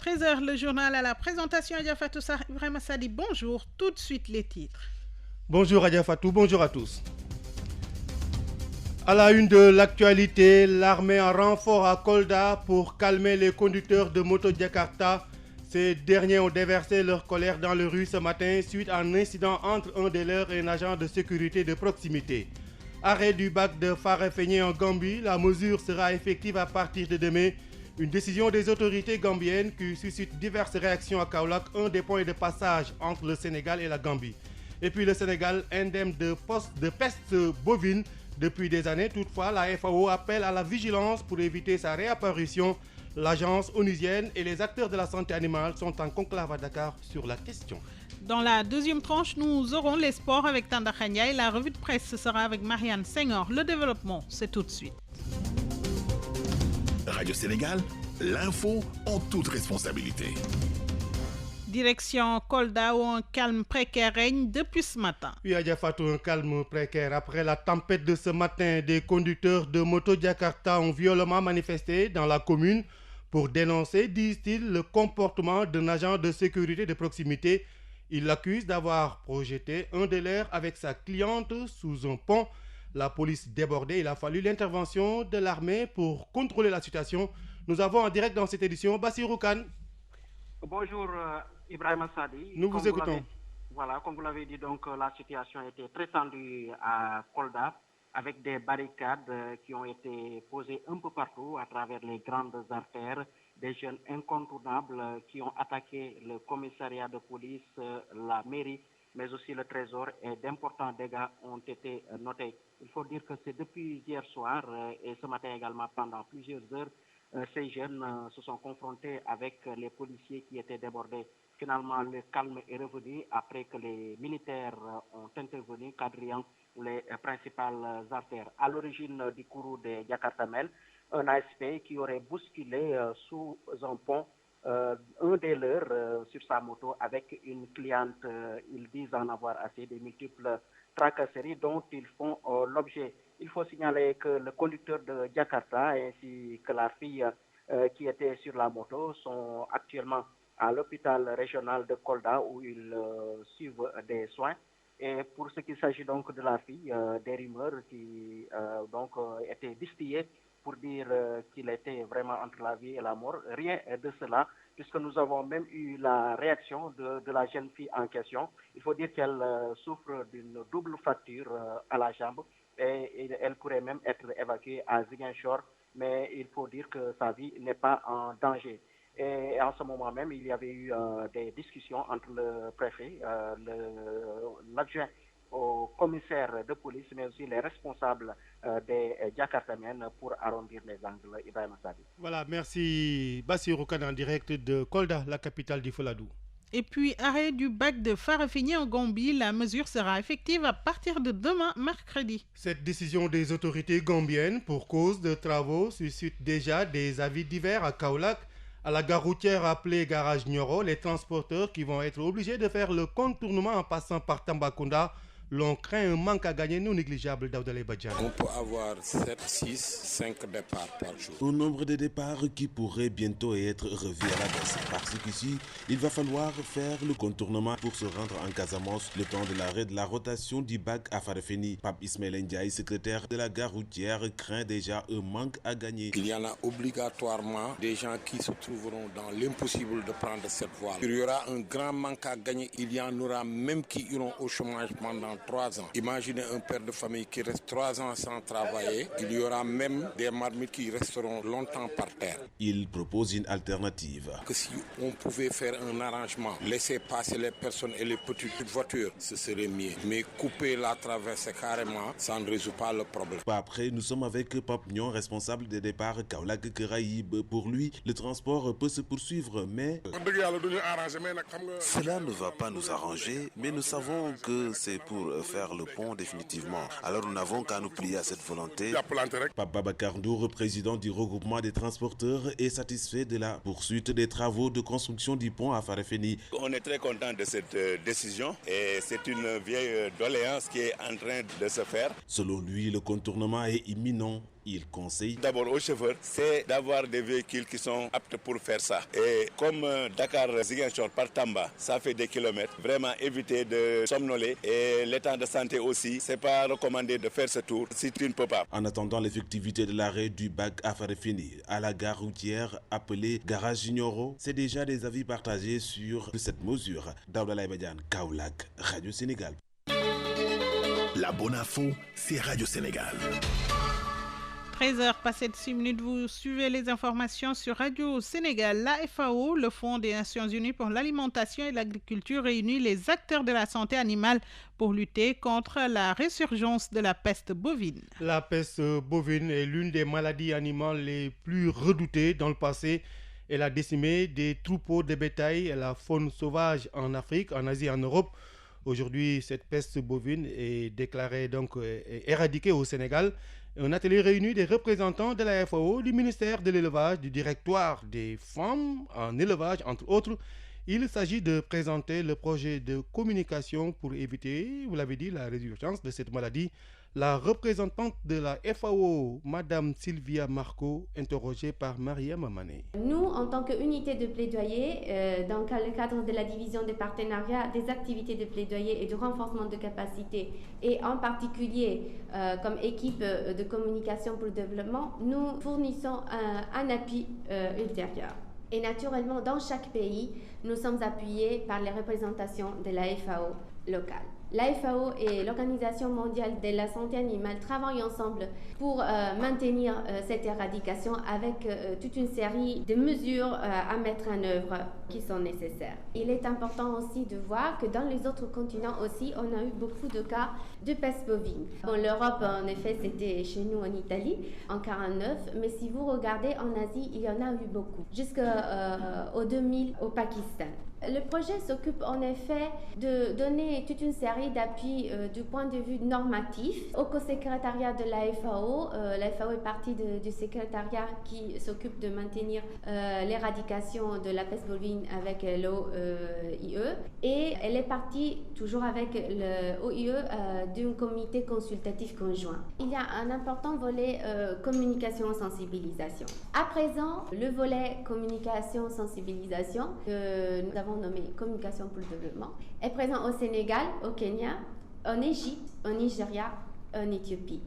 13h, le journal à la présentation. Adja Fatou Ibrahima Sadi, bonjour. Tout de suite les titres. Bonjour Adja Fatou, bonjour à tous. À la une de l'actualité, l'armée en renfort à Kolda pour calmer les conducteurs de moto Jakarta. Ces derniers ont déversé leur colère dans les rues ce matin suite à un incident entre un des leurs et un agent de sécurité de proximité. Arrêt du bac de Farafenni en Gambie, la mesure sera effective à partir de demain. Une décision des autorités gambiennes qui suscite diverses réactions à Kaolack, un des points de passage entre le Sénégal et la Gambie. Et puis le Sénégal, indemne de peste bovine depuis des années. Toutefois, la FAO appelle à la vigilance pour éviter sa réapparition. L'agence onusienne et les acteurs de la santé animale sont en conclave à Dakar sur la question. Dans la deuxième tranche, nous aurons les sports avec Tanda Khania et la revue de presse ce sera avec Marianne Senghor. Le développement, c'est tout de suite. Radio Sénégal, l'info en toute responsabilité. Direction Kolda où un calme précaire règne depuis ce matin. Oui, Adja Fatou, un calme précaire. Après la tempête de ce matin, des conducteurs de moto Jakarta ont violemment manifesté dans la commune pour dénoncer, disent-ils, le comportement d'un agent de sécurité de proximité. Ils l'accusent d'avoir projeté un des leurs avec sa cliente sous un pont. La police débordée, il a fallu l'intervention de l'armée pour contrôler la situation. Nous avons en direct dans cette édition Bassirou Kane. Bonjour Ibrahima Sadi. Nous vous écoutons. Voilà, comme vous l'avez dit, donc la situation était très tendue à Kolda avec des barricades qui ont été posées un peu partout à travers les grandes artères, des jeunes incontournables qui ont attaqué le commissariat de police, la mairie, mais aussi le trésor, et d'importants dégâts ont été notés. Il faut dire que c'est depuis hier soir et ce matin également pendant plusieurs heures, ces jeunes se sont confrontés avec les policiers qui étaient débordés. Finalement, le calme est revenu après que les militaires ont intervenu, quadrillant les principales artères. À l'origine du courroux de Jakartamel, un ASP qui aurait bousculé sous un pont un des leurs sur sa moto avec une cliente. Ils disent en avoir assez des multiples tracasseries dont ils font l'objet. Il faut signaler que le conducteur de Jakarta ainsi que la fille qui était sur la moto sont actuellement à l'hôpital régional de Kolda où ils suivent des soins. Et pour ce qui s'agit donc de la fille, des rumeurs qui étaient distillées pour dire qu'il était vraiment entre la vie et la mort. Rien de cela, puisque nous avons même eu la réaction de la jeune fille en question. Il faut dire qu'elle souffre d'une double fracture à la jambe et elle pourrait même être évacuée à Ziguinchor, mais il faut dire que sa vie n'est pas en danger. Et en ce moment même, il y avait eu des discussions entre le préfet, l'adjoint au commissaire de police, mais aussi les responsables des Jakartamiennes pour arrondir les angles. Ibrahima Sadi. Voilà, merci Bassirou Kane en direct de Kolda, la capitale du Fouladou. Et puis, arrêt du bac de Farafenni en Gambie, la mesure sera effective à partir de demain, mercredi. Cette décision des autorités gambiennes pour cause de travaux suscite déjà des avis divers à Kaolack. À la gare routière appelée Garage Nioro, les transporteurs qui vont être obligés de faire le contournement en passant par Tambacounda l'on craint un manque à gagner non négligeable d'Audalé Badjan. On peut avoir 7, 6, 5 départs par jour. Un nombre de départs qui pourrait bientôt être revu à la baisse. Parce qu'ici, il va falloir faire le contournement pour se rendre en Casamance le temps de l'arrêt de la rotation du bac à Farafenni. Pape Ismaël Ndiaye, secrétaire de la gare routière, craint déjà un manque à gagner. Il y en a obligatoirement des gens qui se trouveront dans l'impossible de prendre cette voie. Il y aura un grand manque à gagner. Il y en aura même qui iront au chômage pendant 3 ans. Imaginez un père de famille qui reste 3 ans sans travailler. Il y aura même des marmites qui resteront longtemps par terre. Il propose une alternative. Que si on pouvait faire un arrangement, laisser passer les personnes et les petites voitures, ce serait mieux. Mais couper la traversée carrément, ça ne résout pas le problème. Après, nous sommes avec Pape Nyon, responsable des départs Kaolack Karaïbe. Pour lui, le transport peut se poursuivre, mais... Cela ne va pas nous arranger, mais nous savons que c'est pour faire le pont définitivement. Alors nous n'avons qu'à nous plier à cette volonté. Pape Babacar Ndour, président du regroupement des transporteurs, est satisfait de la poursuite des travaux de construction du pont à Farafenni. On est très content de cette décision et c'est une vieille doléance qui est en train de se faire. Selon lui, le contournement est imminent Il conseille d'abord aux chauffeurs, c'est d'avoir des véhicules qui sont aptes pour faire ça. Et comme Dakar-Ziguinchor par Tamba, ça fait des kilomètres, vraiment éviter de somnoler. Et l'état de santé aussi, c'est pas recommandé de faire ce tour si tu ne peux pas. En attendant l'effectivité de l'arrêt du BAC à Farafeni à la gare routière appelée Garage Junioro, c'est déjà des avis partagés sur cette mesure. Daoudalaye Badiane, Kaolack, Radio Sénégal. La bonne info, c'est Radio Sénégal. 13h passées de 6 minutes, vous suivez les informations sur Radio Sénégal. La FAO, le Fonds des Nations Unies pour l'alimentation et l'agriculture, réunit les acteurs de la santé animale pour lutter contre la résurgence de la peste bovine. La peste bovine est l'une des maladies animales les plus redoutées dans le passé. Elle a décimé des troupeaux de bétail et la faune sauvage en Afrique, en Asie et en Europe. Aujourd'hui, cette peste bovine est déclarée donc éradiquée au Sénégal. Un atelier réunit des représentants de la FAO, du ministère de l'élevage, du directoire des femmes en élevage, entre autres. Il s'agit de présenter le projet de communication pour éviter, vous l'avez dit, la résurgence de cette maladie. La représentante de la FAO, Madame Sylvia Marco, interrogée par Maria Mamane. Nous, en tant qu'unité de plaidoyer, dans le cadre de la division des partenariats, des activités de plaidoyer et de renforcement de capacité, et en particulier comme équipe de communication pour le développement, nous fournissons un appui ultérieur. Et naturellement, dans chaque pays, nous sommes appuyés par les représentations de la FAO locale. La FAO et l'Organisation mondiale de la santé animale travaillent ensemble pour maintenir cette éradication avec toute une série de mesures à mettre en œuvre qui sont nécessaires. Il est important aussi de voir que dans les autres continents aussi, on a eu beaucoup de cas de peste bovine. Bon, l'Europe, en effet, c'était chez nous en Italie en 1949, mais si vous regardez en Asie, il y en a eu beaucoup, jusqu'au 2000 au Pakistan. Le projet s'occupe en effet de donner toute une série d'appuis du point de vue normatif au co-secrétariat de la FAO. La FAO est partie du secrétariat qui s'occupe de maintenir l'éradication de la peste bovine avec l'OIE et elle est partie toujours avec l'OIE d'un comité consultatif conjoint. Il y a un important volet communication-sensibilisation. À présent, le volet communication-sensibilisation que nous avons nommé Communication pour le développement, est présent au Sénégal, au Kenya, en Égypte, au Nigeria, en Éthiopie.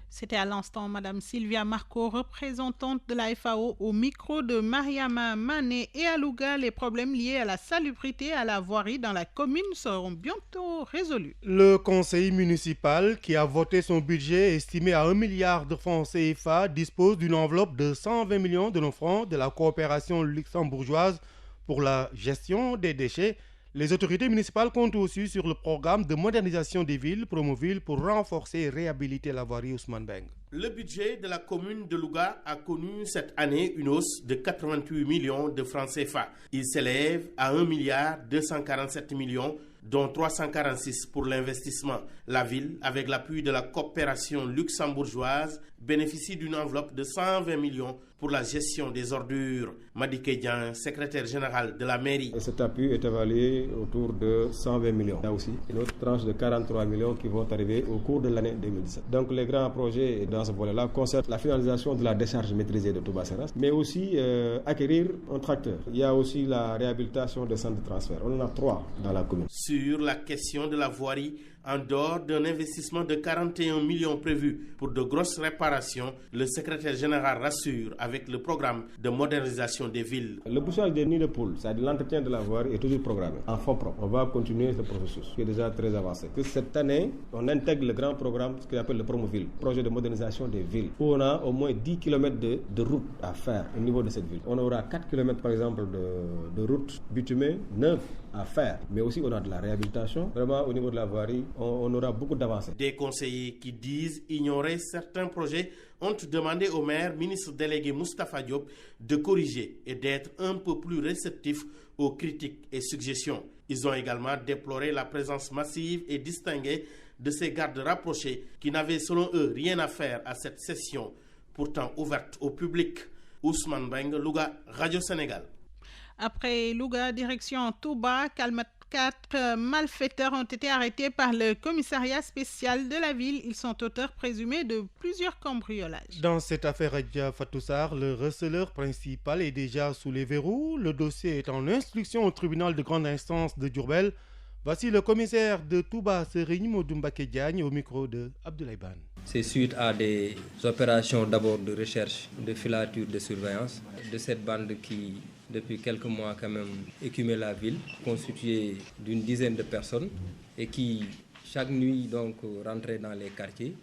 C'était à l'instant Madame Sylvia Marco, représentante de la FAO, au micro de Mariama Mané. Et à Louga, les problèmes liés à la salubrité et à la voirie dans la commune seront bientôt résolus. Le conseil municipal, qui a voté son budget estimé à 1 milliard de francs CFA, dispose d'une enveloppe de 120 millions de francs de la coopération luxembourgeoise pour la gestion des déchets. Les autorités municipales comptent aussi sur le programme de modernisation des villes, Promoville, pour renforcer et réhabiliter la voirie Ousmane Beng. Le budget de la commune de Louga a connu cette année une hausse de 88 millions de francs CFA. Il s'élève à 1 milliard 247 millions, dont 346 pour l'investissement. La ville, avec l'appui de la coopération luxembourgeoise, bénéficie d'une enveloppe de 120 millions pour la gestion des ordures. Madické Dieng, secrétaire général de la mairie. Cet appui est évalué autour de 120 millions. Il y a aussi une autre tranche de 43 millions qui vont arriver au cours de l'année 2017. Donc les grands projets dans ce volet-là concernent la finalisation de la décharge maîtrisée de Touba Seras, mais aussi acquérir un tracteur. Il y a aussi la réhabilitation des centres de transfert. On en a 3 dans la commune. Sur la question de la voirie, en dehors d'un investissement de 41 millions prévu pour de grosses réparations, le secrétaire général rassure avec le programme de modernisation des villes. Le bouchage des nids de poules, c'est-à-dire l'entretien de la voirie, est toujours programmé en fonds propres. On va continuer ce processus qui est déjà très avancé. Cette année, on intègre le grand programme, ce qu'on appelle le Promoville, projet de modernisation des villes, où on a au moins 10 km de route à faire au niveau de cette ville. On aura 4 km par exemple de route bitumée, 9 à faire, mais aussi on a de la réhabilitation. Vraiment au niveau de la voirie, on aura beaucoup d'avancées. Des conseillers qui disent ignorer certains projets ont demandé au maire, ministre délégué Moustapha Diop, de corriger et d'être un peu plus réceptif aux critiques et suggestions. Ils ont également déploré la présence massive et distinguée de ces gardes rapprochés qui n'avaient selon eux rien à faire à cette session, pourtant ouverte au public. Ousmane Beng, Louga, Radio Sénégal. Après Louga, direction Touba, 4 malfaiteurs ont été arrêtés par le commissariat spécial de la ville. Ils sont auteurs présumés de plusieurs cambriolages. Dans cette affaire, Adja Fatoussar, le receleur principal est déjà sous les verrous. Le dossier est en instruction au tribunal de grande instance de Diourbel. Voici le commissaire de Touba, Serigne Modoumbake Diagne, au micro de Abdoulaye Ban. C'est suite à des opérations d'abord de recherche, de filature, de surveillance de cette bande qui, depuis quelques mois quand même, écumait la ville, constituée d'une dizaine de personnes et qui, chaque nuit, donc, rentrait dans les quartiers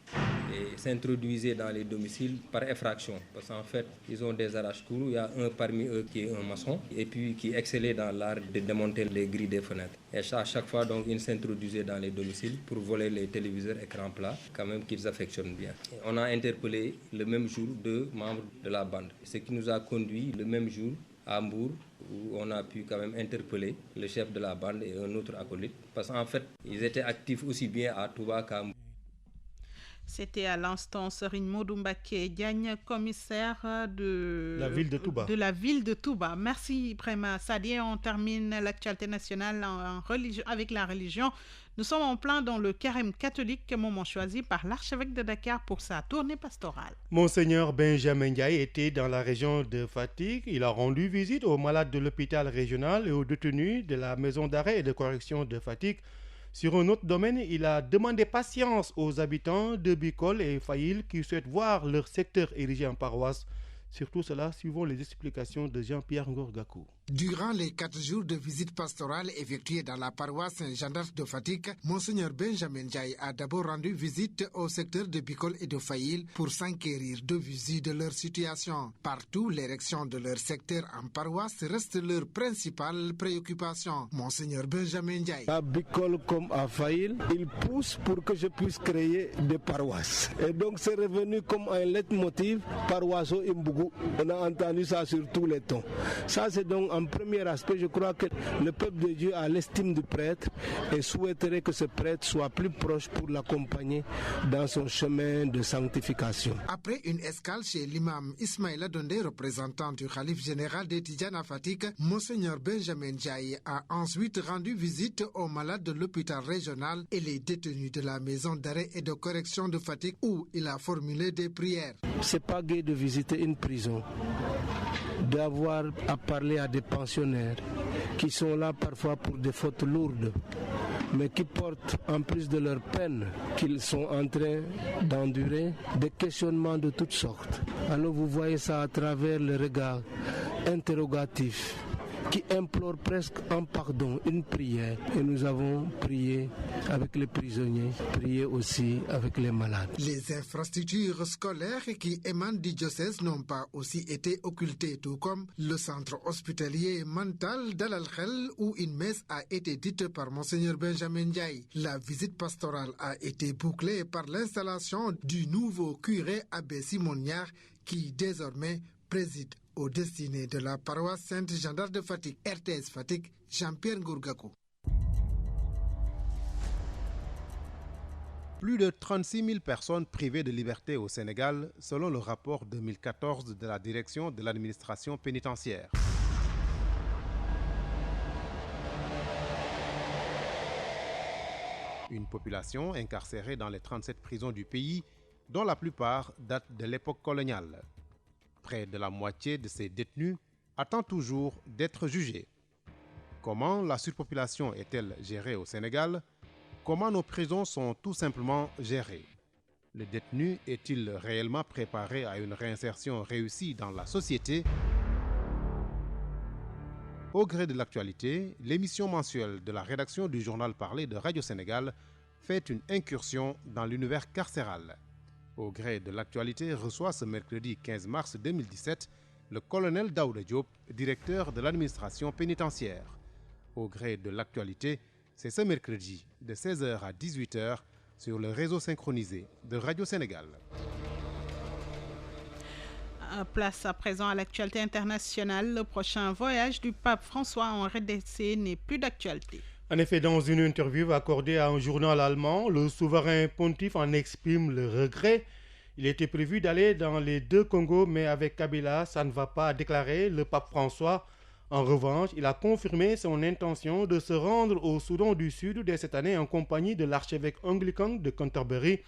et s'introduisait dans les domiciles par effraction. Parce qu'en fait, ils ont des arrache-cours. Il y a un parmi eux qui est un maçon et puis qui excellait dans l'art de démonter les grilles des fenêtres. Et à chaque fois, donc, ils s'introduisaient dans les domiciles pour voler les téléviseurs écran plat, quand même qu'ils affectionnent bien. Et on a interpellé le même jour 2 membres de la bande, ce qui nous a conduit le même jour à Hambourg, où on a pu quand même interpeller le chef de la bande et un autre acolyte. Parce qu'en fait, ils étaient actifs aussi bien à Touba qu'à Hambourg. C'était à l'instant Serigne Modoumbake Diagne, commissaire de la ville de Touba. Merci Ibrahima Sadié. On termine l'actualité nationale avec la religion. Nous sommes en plein dans le carême catholique, moment choisi par l'archevêque de Dakar pour sa tournée pastorale. Monseigneur Benjamin Ndiaye était dans la région de Fatick. Il a rendu visite aux malades de l'hôpital régional et aux détenus de la maison d'arrêt et de correction de Fatick. Sur un autre domaine, il a demandé patience aux habitants de Bicol et Fayil qui souhaitent voir leur secteur érigé en paroisse. Surtout cela, suivant les explications de Jean-Pierre Ngorgakou. Durant les 4 jours de visite pastorale effectuée dans la paroisse Saint-Jean d'Arc de Fatick, Monseigneur Benjamin Ndiaye a d'abord rendu visite au secteur de Bicol et de Fayil pour s'enquérir de visu de leur situation. Partout, l'érection de leur secteur en paroisse reste leur principale préoccupation. Monseigneur Benjamin Ndiaye. À Bicol comme à Fayil, il pousse pour que je puisse créer des paroisses. Et donc c'est revenu comme un leitmotiv, paroisseau Imbougou. On a entendu ça sur tous les tons. Ça c'est donc en premier aspect, je crois que le peuple de Dieu a l'estime du prêtre et souhaiterait que ce prêtre soit plus proche pour l'accompagner dans son chemin de sanctification. Après une escale chez l'imam Ismaïla Dondé, représentant du khalife général des Tidjanes à Fatick, Monseigneur Benjamin Ndiaye a ensuite rendu visite aux malades de l'hôpital régional et les détenus de la maison d'arrêt et de correction de Fatick où il a formulé des prières. C'est pas gai de visiter une prison, d'avoir à parler à des pensionnaires qui sont là parfois pour des fautes lourdes, mais qui portent en plus de leur peine qu'ils sont en train d'endurer des questionnements de toutes sortes. Alors vous voyez ça à travers le regard interrogatif qui implore presque un pardon, une prière. Et nous avons prié avec les prisonniers, prié aussi avec les malades. Les infrastructures scolaires qui émanent du diocèse n'ont pas aussi été occultées, tout comme le centre hospitalier mental d'Al Khel où une messe a été dite par Monseigneur Benjamin Ndiaye. La visite pastorale a été bouclée par l'installation du nouveau curé Abbé Simoniard qui désormais préside aux destinées de la paroisse Sainte-Jean d'Arc de Fatick. RTS Fatick, Jean-Pierre Ngorgakou. Plus de 36 000 personnes privées de liberté au Sénégal, selon le rapport 2014 de la direction de l'administration pénitentiaire. Une population incarcérée dans les 37 prisons du pays, dont la plupart datent de l'époque coloniale. Près de la moitié de ces détenus attend toujours d'être jugés. Comment la surpopulation est-elle gérée au Sénégal? Comment nos prisons sont tout simplement gérées? Le détenu est-il réellement préparé à une réinsertion réussie dans la société? Au gré de l'actualité, l'émission mensuelle de la rédaction du journal parlé de Radio Sénégal fait une incursion dans l'univers carcéral. Au gré de l'actualité reçoit ce mercredi 15 mars 2017 le colonel Daouda Diop, directeur de l'administration pénitentiaire. Au gré de l'actualité, c'est ce mercredi de 16h à 18h sur le réseau synchronisé de Radio Sénégal. Place à présent à l'actualité internationale. Le prochain voyage du pape François en RDC n'est plus d'actualité. En effet, dans une interview accordée à un journal allemand, le souverain pontife en exprime le regret. Il était prévu d'aller dans les deux Congos, mais avec Kabila, ça ne va pas, a déclaré le pape François En revanche, il a confirmé son intention de se rendre au Soudan du Sud dès cette année en compagnie de l'archevêque anglican de Canterbury.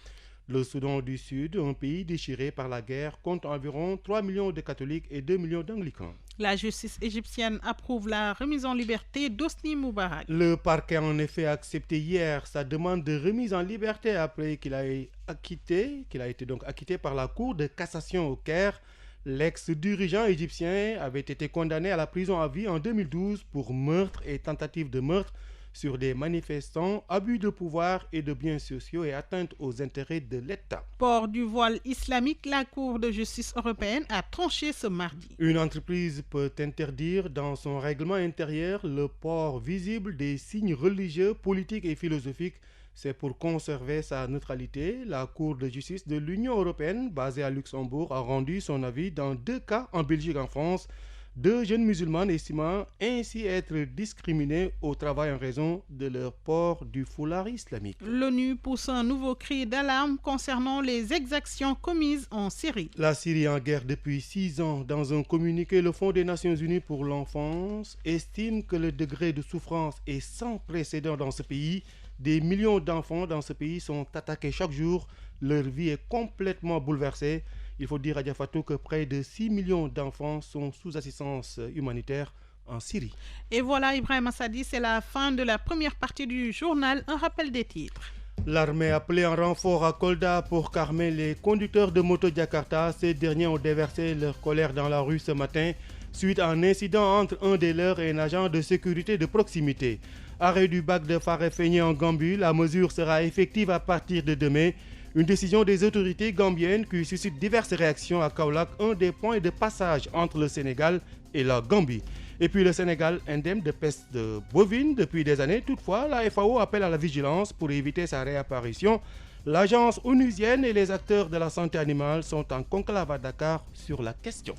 Le Soudan du Sud, un pays déchiré par la guerre, compte environ 3 millions de catholiques et 2 millions d'anglicans. La justice égyptienne approuve la remise en liberté d'Hosni Moubarak. Le parquet a en effet accepté hier sa demande de remise en liberté après qu'il a été donc acquitté par la Cour de cassation au Caire. L'ex-dirigeant égyptien avait été condamné à la prison à vie en 2012 pour meurtre et tentative de meurtre sur des manifestants, abus de pouvoir et de biens sociaux et atteinte aux intérêts de l'État. Port du voile islamique, la Cour de justice européenne a tranché ce mardi. Une entreprise peut interdire dans son règlement intérieur le port visible des signes religieux, politiques et philosophiques. C'est pour conserver sa neutralité. La Cour de justice de l'Union européenne, basée à Luxembourg, a rendu son avis dans 2 cas en Belgique et en France. 2 jeunes musulmanes estimant ainsi être discriminés au travail en raison de leur port du foulard islamique. L'ONU pousse un nouveau cri d'alarme concernant les exactions commises en Syrie. La Syrie est en guerre depuis 6 ans. Dans un communiqué, le Fonds des Nations Unies pour l'enfance estime que le degré de souffrance est sans précédent dans ce pays. Des millions d'enfants dans ce pays sont attaqués chaque jour. Leur vie est complètement bouleversée. Il faut dire à Diafatou que près de 6 millions d'enfants sont sous assistance humanitaire en Syrie. Et voilà, Ibrahim Assadi, c'est la fin de la première partie du journal. Un rappel des titres. L'armée a appelé en renfort à Kolda pour calmer les conducteurs de moto Jakarta. Ces derniers ont déversé leur colère dans la rue ce matin suite à un incident entre un des leurs et un agent de sécurité de proximité. Arrêt du bac de Farefeni en Gambie, la mesure sera effective à partir de demain. Une décision des autorités gambiennes qui suscite diverses réactions à Kaolack, un des points de passage entre le Sénégal et la Gambie. Et puis le Sénégal indemne de peste bovine depuis des années. Toutefois, la FAO appelle à la vigilance pour éviter sa réapparition. L'agence onusienne et les acteurs de la santé animale sont en conclave à Dakar sur la question.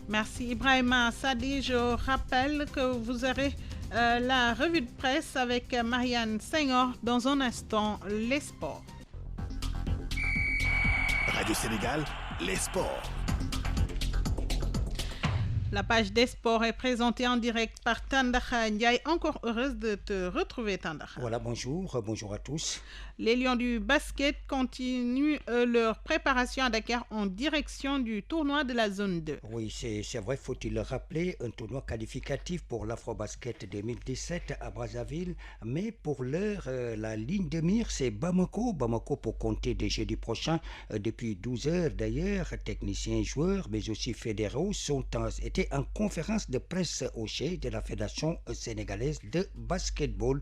Merci Ibrahima Sadi. Je rappelle que vous aurez la revue de presse avec Marianne Senghor dans un instant, les sports. Radio Sénégal, les sports. La page des sports est présentée en direct par Tandakha Ndiaye. Encore heureuse de te retrouver, Tandakha. Voilà, bonjour à tous. Les Lions du basket continuent leur préparation à Dakar en direction du tournoi de la zone 2. Oui, c'est vrai, faut-il le rappeler, un tournoi qualificatif pour l'Afrobasket 2017 à Brazzaville. Mais pour l'heure, la ligne de mire, c'est Bamako. Bamako pour compter dès jeudi prochain. Depuis 12 heures d'ailleurs, techniciens, joueurs, mais aussi fédéraux étaient en conférence de presse au chef de la Fédération sénégalaise de basketball.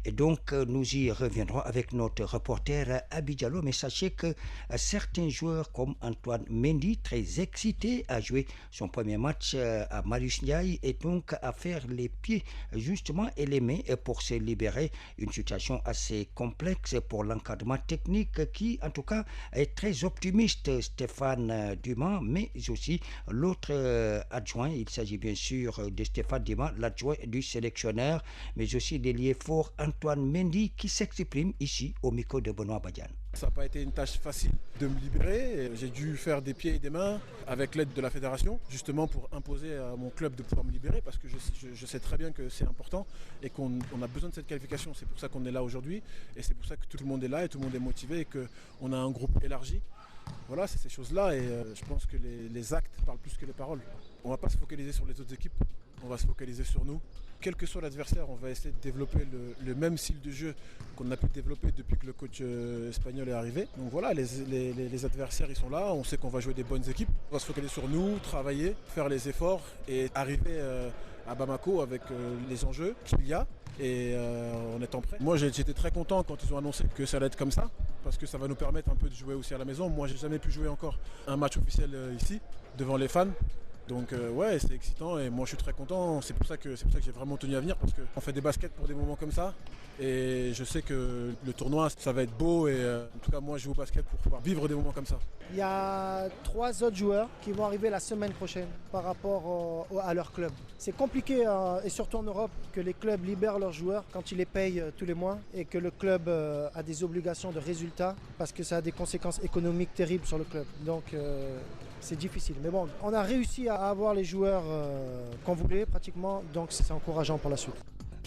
Et donc, nous y reviendrons avec notre reporter Abidjalo. Mais sachez que certains joueurs comme Antoine Mendy, très excité à jouer son premier match à Marius Ndiaye, et donc à faire les pieds justement et les mains pour se libérer. Une situation assez complexe pour l'encadrement technique qui, en tout cas, est très optimiste, Stéphane Dumas, mais aussi l'autre adjoint. Il s'agit bien sûr de Stéphane Dumas, l'adjoint du sélectionneur, mais aussi l'ailier fort Antoine Mendy qui s'exprime ici au micro de Benoît Badiane. Ça n'a pas été une tâche facile de me libérer. J'ai dû faire des pieds et des mains avec l'aide de la fédération, justement pour imposer à mon club de pouvoir me libérer, parce que je sais très bien que c'est important et qu'on a besoin de cette qualification. C'est pour ça qu'on est là aujourd'hui et c'est pour ça que tout le monde est là et tout le monde est motivé et qu'on a un groupe élargi. Voilà, c'est ces choses-là et je pense que les actes parlent plus que les paroles. On ne va pas se focaliser sur les autres équipes, on va se focaliser sur nous. Quel que soit l'adversaire, on va essayer de développer le même style de jeu qu'on a pu développer depuis que le coach espagnol est arrivé. Donc voilà, les adversaires ils sont là, on sait qu'on va jouer des bonnes équipes. On va se focaliser sur nous, travailler, faire les efforts et arriver à Bamako avec les enjeux qu'il y a et en étant prêt. Moi j'étais très content quand ils ont annoncé que ça allait être comme ça parce que ça va nous permettre un peu de jouer aussi à la maison. Moi j'ai jamais pu jouer encore un match officiel ici devant les fans. Donc ouais, c'est excitant et moi je suis très content. C'est pour ça que j'ai vraiment tenu à venir parce qu'on fait des baskets pour des moments comme ça. Et je sais que le tournoi, ça va être beau et en tout cas moi je joue au basket pour pouvoir vivre des moments comme ça. Il y a 3 autres joueurs qui vont arriver la semaine prochaine par rapport à leur club. C'est compliqué et surtout en Europe que les clubs libèrent leurs joueurs quand ils les payent tous les mois et que le club a des obligations de résultats parce que ça a des conséquences économiques terribles sur le club. Donc c'est difficile. Mais bon, on a réussi à avoir les joueurs qu'on voulait pratiquement, donc c'est encourageant pour la suite.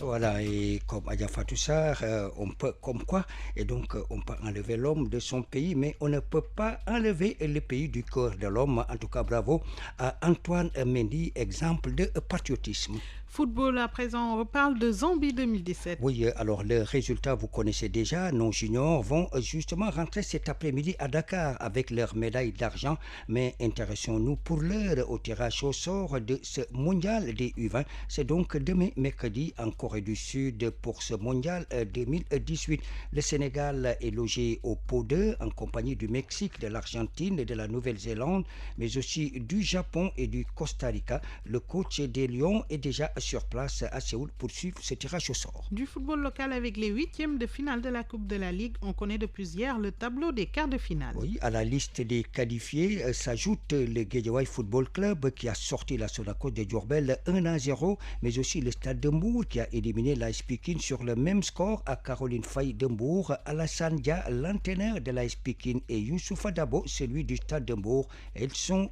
Voilà, et comme Adja Fatou Sarr, on peut, comme quoi, et donc on peut enlever l'homme de son pays, mais on ne peut pas enlever le pays du cœur de l'homme. En tout cas, bravo à Antoine Mendy, exemple de patriotisme. Football à présent, on reparle de Zambie 2017. Oui, alors le résultat, vous connaissez déjà. Nos juniors vont justement rentrer cet après-midi à Dakar avec leur médaille d'argent. Mais intéressons-nous pour l'heure au tirage au sort de ce mondial des U20. C'est donc demain, mercredi, en Corée du Sud pour ce mondial 2018. Le Sénégal est logé au pot 2 en compagnie du Mexique, de l'Argentine et de la Nouvelle-Zélande, mais aussi du Japon et du Costa Rica. Le coach des Lions est déjà sur place à Séoul pour suivre ce tirage au sort. Du football local avec les huitièmes de finale de la Coupe de la Ligue, on connaît depuis hier le tableau des quarts de finale. Oui, à la liste des qualifiés s'ajoute le Guédiawaye Football Club qui a sorti la Sonacos de Diourbel 1-0, mais aussi le Stade de Mbour qui a éliminé l'AS Pikine sur le même score à Caroline Faye de Mbour, Alassane Dia, l'entraîneur de l'AS Pikine, et Youssoufa Dabo, celui du Stade de Mbour. Ils sont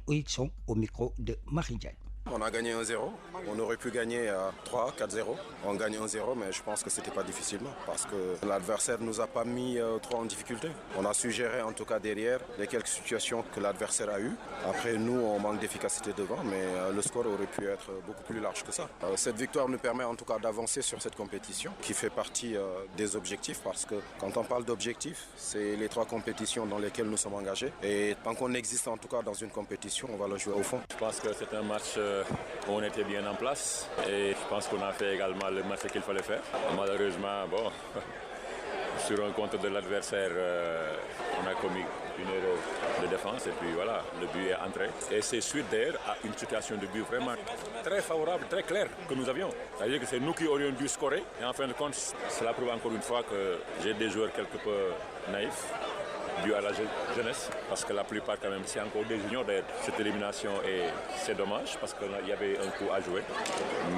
au micro de Marie Diagne. On a gagné 1-0, on aurait pu gagner 3, 4-0. On gagne 1-0, mais je pense que c'était pas difficilement parce que l'adversaire nous a pas mis trop en difficulté. On a su gérer en tout cas derrière les quelques situations que l'adversaire a eues. Après nous, on manque d'efficacité devant, mais le score aurait pu être beaucoup plus large que ça. Cette victoire nous permet en tout cas d'avancer sur cette compétition qui fait partie des objectifs parce que quand on parle d'objectifs, c'est les 3 compétitions dans lesquelles nous sommes engagés. Et tant qu'on existe en tout cas dans une compétition, on va le jouer au fond. Je pense que c'est un match où on était bien en place et je pense qu'on a fait également le match qu'il fallait faire. Malheureusement, bon, sur un compte de l'adversaire, on a commis une erreur de défense et puis voilà, le but est entré. Et c'est suite d'ailleurs à une situation de but vraiment très favorable, très claire que nous avions. C'est-à-dire que c'est nous qui aurions dû scorer et en fin de compte, cela prouve encore une fois que j'ai des joueurs quelque peu naïfs dû à la jeunesse, parce que la plupart quand même c'est encore des juniors d'ailleurs cette élimination et c'est dommage parce qu'il y avait un coup à jouer,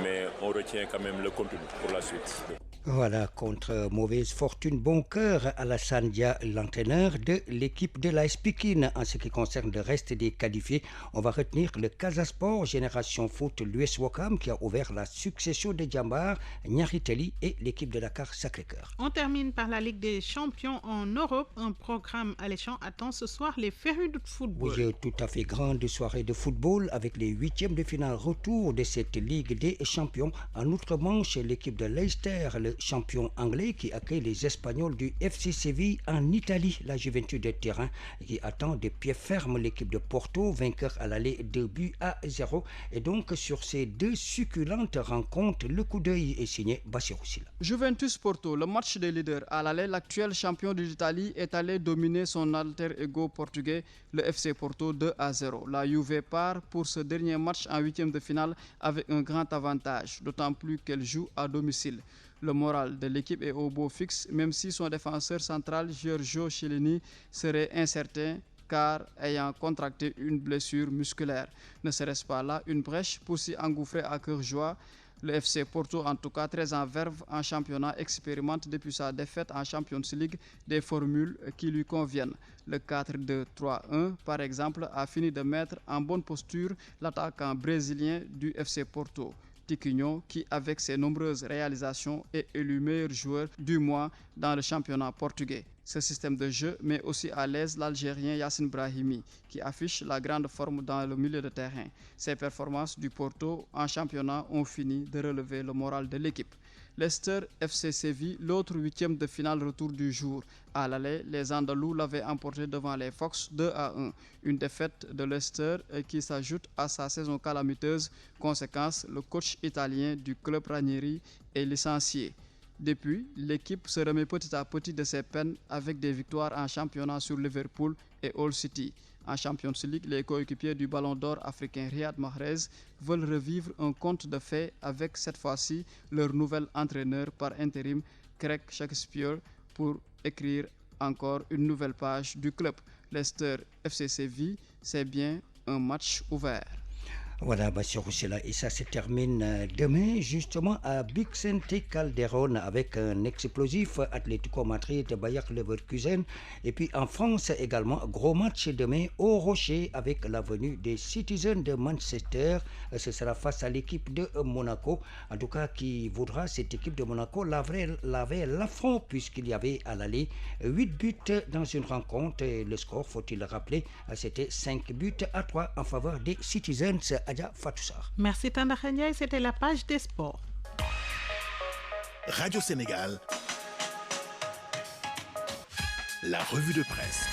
mais on retient quand même le contenu pour la suite. Voilà, contre mauvaise fortune, bon cœur, Alassane Dia, l'entraîneur de l'équipe de l'AS Pikine. En ce qui concerne le reste des qualifiés, on va retenir le Casasport Génération Foot, l'US Ouakam qui a ouvert la succession de Djambar, Niariteli et l'équipe de Dakar Sacré-Cœur. On termine par la Ligue des Champions en Europe. Un programme alléchant attend ce soir les férus de football. Oui, tout à fait grande soirée de football avec les huitièmes de finale retour de cette Ligue des Champions. En outre-Manche, l'équipe de Leicester, le champion anglais qui accueille les Espagnols du FC Séville en Italie, la Juventus de Turin qui attend de pied ferme l'équipe de Porto, vainqueur à l'aller 2-0. Et donc sur ces deux succulentes rencontres, le coup d'œil est signé Bassirou Sylla. Juventus Porto, le match des leaders. À l'aller, l'actuel champion d'Italie est allé dominer son alter ego portugais, le FC Porto 2-0. La Juve part pour ce dernier match en huitième de finale avec un grand avantage, d'autant plus qu'elle joue à domicile. Le moral de l'équipe est au beau fixe, même si son défenseur central, Giorgio Chiellini, serait incertain car ayant contracté une blessure musculaire. Ne serait-ce pas là une brèche pour s'y engouffrer à cœur joie? Le FC Porto, en tout cas très en verve en championnat, expérimente depuis sa défaite en Champions League des formules qui lui conviennent. Le 4-2-3-1, par exemple, a fini de mettre en bonne posture l'attaquant brésilien du FC Porto, Tiquinho, qui avec ses nombreuses réalisations est élu meilleur joueur du mois dans le championnat portugais. Ce système de jeu met aussi à l'aise l'Algérien Yassine Brahimi, qui affiche la grande forme dans le milieu de terrain. Ses performances du Porto en championnat ont fini de relever le moral de l'équipe. Leicester FC Séville, l'autre huitième de finale retour du jour. À l'aller, les Andalous l'avaient emporté devant les Fox 2-1. Une défaite de Leicester qui s'ajoute à sa saison calamiteuse. Conséquence, le coach italien du club Ranieri est licencié. Depuis, l'équipe se remet petit à petit de ses peines avec des victoires en championnat sur Liverpool et Hull City. En Champions League, les coéquipiers du Ballon d'Or africain Riyad Mahrez veulent revivre un conte de fées avec cette fois-ci leur nouvel entraîneur par intérim, Craig Shakespeare, pour écrire encore une nouvelle page du club. Leicester FC Séville, c'est bien un match ouvert. Voilà, Bassirou, c'est là. Et ça se termine demain, justement, à Vicente Calderón, avec un explosif Atlético Madrid, Bayer Leverkusen. Et puis en France également, gros match demain au Rocher, avec la venue des Citizens de Manchester. Ce sera face à l'équipe de Monaco. En tout cas, qui voudra, cette équipe de Monaco, laver l'affront, puisqu'il y avait à l'aller 8 buts dans une rencontre. Et le score, faut-il le rappeler, c'était 5-3 en faveur des Citizens. Merci Tanda Khanya, c'était la page des sports. Radio Sénégal, la revue de presse.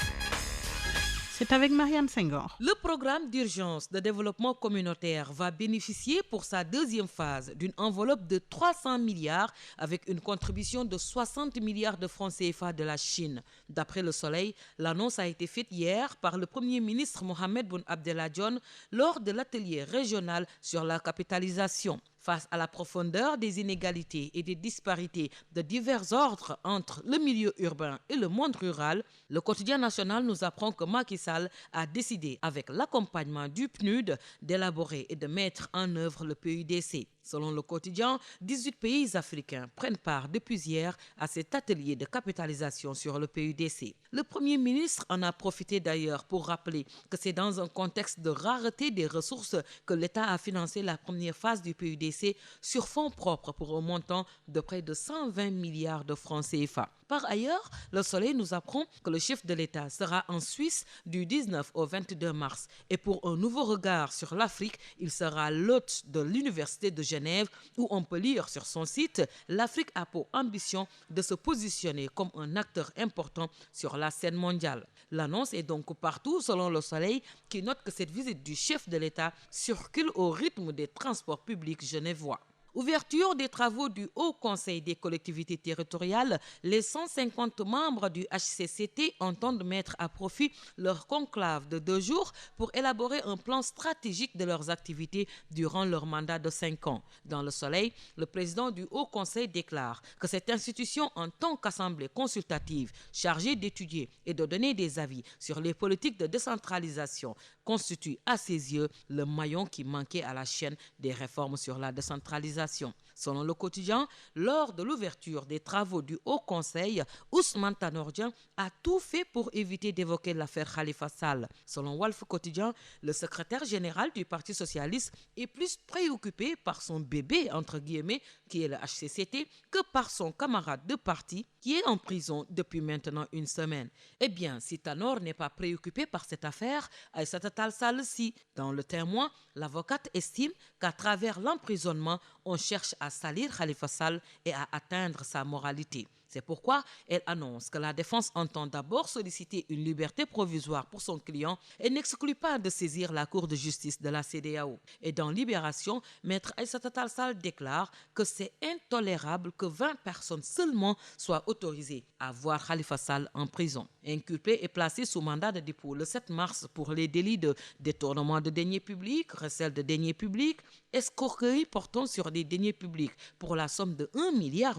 C'est avec Marianne Senghor. Le programme d'urgence de développement communautaire va bénéficier pour sa deuxième phase d'une enveloppe de 300 milliards avec une contribution de 60 milliards de francs CFA de la Chine. D'après Le Soleil, l'annonce a été faite hier par le Premier ministre Mohamed Boun Abdallah Dionne lors de l'atelier régional sur la capitalisation. Face à la profondeur des inégalités et des disparités de divers ordres entre le milieu urbain et le monde rural, le quotidien national nous apprend que Macky Sall a décidé, avec l'accompagnement du PNUD, d'élaborer et de mettre en œuvre le PUDC. Selon le quotidien, 18 pays africains prennent part depuis hier à cet atelier de capitalisation sur le PUDC. Le Premier ministre en a profité d'ailleurs pour rappeler que c'est dans un contexte de rareté des ressources que l'État a financé la première phase du PUDC sur fonds propres pour un montant de près de 120 milliards de francs CFA. Par ailleurs, Le Soleil nous apprend que le chef de l'État sera en Suisse du 19 au 22 mars. Et pour un nouveau regard sur l'Afrique, il sera l'hôte de l'Université de Genève où on peut lire sur son site « L'Afrique a pour ambition de se positionner comme un acteur important sur la scène mondiale ». L'annonce est donc partout selon Le Soleil qui note que cette visite du chef de l'État circule au rythme des transports publics genevois. Ouverture des travaux du Haut Conseil des collectivités territoriales, les 150 membres du HCCT entendent mettre à profit leur conclave de 2 jours pour élaborer un plan stratégique de leurs activités durant leur mandat de 5 ans. Dans Le Soleil, le président du Haut Conseil déclare que cette institution, en tant qu'assemblée consultative chargée d'étudier et de donner des avis sur les politiques de décentralisation, constitue à ses yeux le maillon qui manquait à la chaîne des réformes sur la décentralisation. Selon le quotidien, lors de l'ouverture des travaux du Haut Conseil, Ousmane Tanor Dieng a tout fait pour éviter d'évoquer l'affaire Khalifa Sall. Selon Walf Quotidien, le secrétaire général du Parti socialiste est plus préoccupé par son bébé, entre guillemets, qui est le HCCT, que par son camarade de parti qui est en prison depuis maintenant une semaine. Eh bien, si Tanor n'est pas préoccupé par cette affaire, Aïssata Tall Sall si. Dans Le Témoin, l'avocate estime qu'à travers l'emprisonnement, on cherche à salir Khalifa Sall et à atteindre sa moralité. C'est pourquoi elle annonce que la défense entend d'abord solliciter une liberté provisoire pour son client et n'exclut pas de saisir la Cour de justice de la CEDEAO. Et dans Libération, Maître Aïssata Tall Sall déclare que c'est intolérable que 20 personnes seulement soient autorisées à voir Khalifa Sall en prison. Inculpé et placé sous mandat de dépôt le 7 mars pour les délits de détournement de deniers publics, recel de deniers publics, escroquerie portant sur des deniers publics pour la somme de 1,8 milliard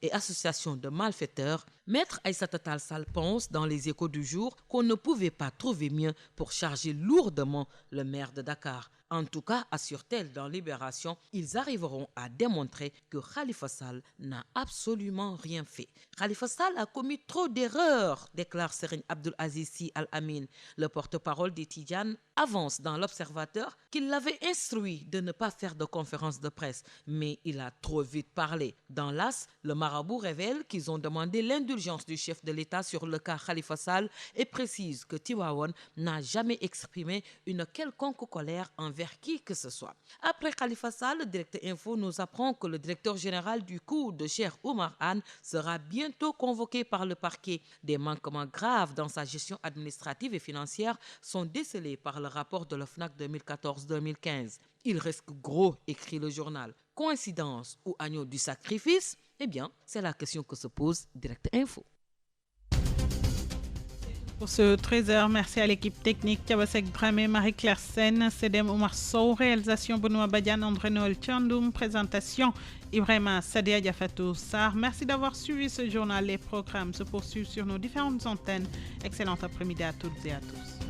et association de malfaiteurs, Maître Aïssata Tall Sall pense dans les Échos du jour qu'on ne pouvait pas trouver mieux pour charger lourdement le maire de Dakar. En tout cas, assure-t-elle dans Libération, ils arriveront à démontrer que Khalifa Sall n'a absolument rien fait. Khalifa Sall a commis trop d'erreurs, déclare Serigne Abdoul Aziz Sy Al Amin. Le porte-parole des Tidjanes avance dans l'Observateur qu'il l'avait instruit de ne pas faire de conférence de presse, mais il a trop vite parlé. Dans l'As, le marabout révèle qu'ils ont demandé l'indulgence du chef de l'État sur le cas Khalifa Sall et précise que Tivaouane n'a jamais exprimé une quelconque colère envers qui que ce soit. Après Khalifa Sall, le Direct Info nous apprend que le directeur général du COUD, Cheikh Oumar Anne, sera bientôt convoqué par le parquet. Des manquements graves dans sa gestion administrative et financière sont décelés par le rapport de l'OFNAC 2014-2015. Il risque gros, écrit le journal. Coïncidence ou agneau du sacrifice? Eh bien, c'est la question que se pose Direct Info. Pour ce 13h, merci à l'équipe technique Tiabasek Dramé, Marie-Claire Sen, Sedem Omar Sow, réalisation Benoît Badian, André Noël Tchandoum, présentation Ibrahima Sadia Diafatou Sarr. Merci d'avoir suivi ce journal. Les programmes se poursuivent sur nos différentes antennes. Excellent après-midi à toutes et à tous.